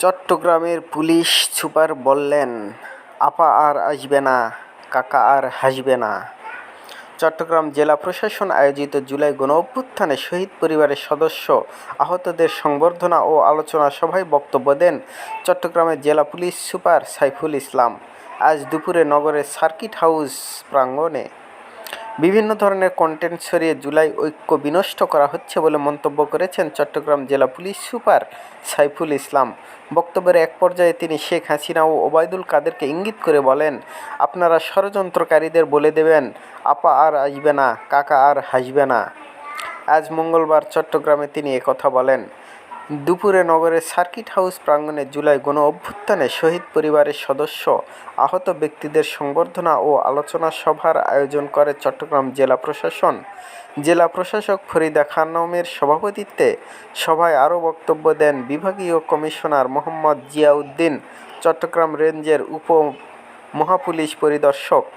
চট্টগ্রামের police super বললেন, আপা আর আসবে না, কাকা আর হাসবে না। চট্টগ্রাম জেলা প্রশাসন আয়োজিত জুলাই গণঅভ্যুত্থানে শহীদ পরিবারের সদস্য আহতদের সংবর্ধনা ও আলোচনা সভায় বক্তব্য দেন চট্টগ্রামের জেলা পুলিশ সুপার সাইফুল ইসলাম। আজ দুপুরে নগরের সার্কিট হাউস প্রাঙ্গণে বিভিন্ন ধরনের কন্টেন্ট ছড়িয়ে জুলাই ঐক্য বিনষ্ট করা হচ্ছে বলে মন্তব্য করেছেন চট্টগ্রাম জেলা পুলিশ সুপার সাইফুল ইসলাম। বক্তব্যের এক পর্যায়ে তিনি শেখ হাসিনা ও ওবায়দুল কাদেরকে ইঙ্গিত করে বলেন, আপনারা ষড়যন্ত্রকারীদের বলে দেবেন, আপা আর আসবে না, কাকা আর হাসবে না। আজ মঙ্গলবার চট্টগ্রামে তিনি একথা বলেন। দুপুরে নগরের সার্কিট হাউস প্রাঙ্গণে জুলাই গণঅভ্যুত্থানে শহীদ পরিবারের সদস্য আহত ব্যক্তিদের সংবর্ধনা ও আলোচনা সভার আয়োজন করে চট্টগ্রাম জেলা প্রশাসন। জেলা প্রশাসক ফরিদা খানমের সভাপতিত্বে সভায় আরও বক্তব্য দেন বিভাগীয় কমিশনার মোহাম্মদ জিয়াউদ্দিন, চট্টগ্রাম রেঞ্জের উপ মহাপুলিশ পরিদর্শক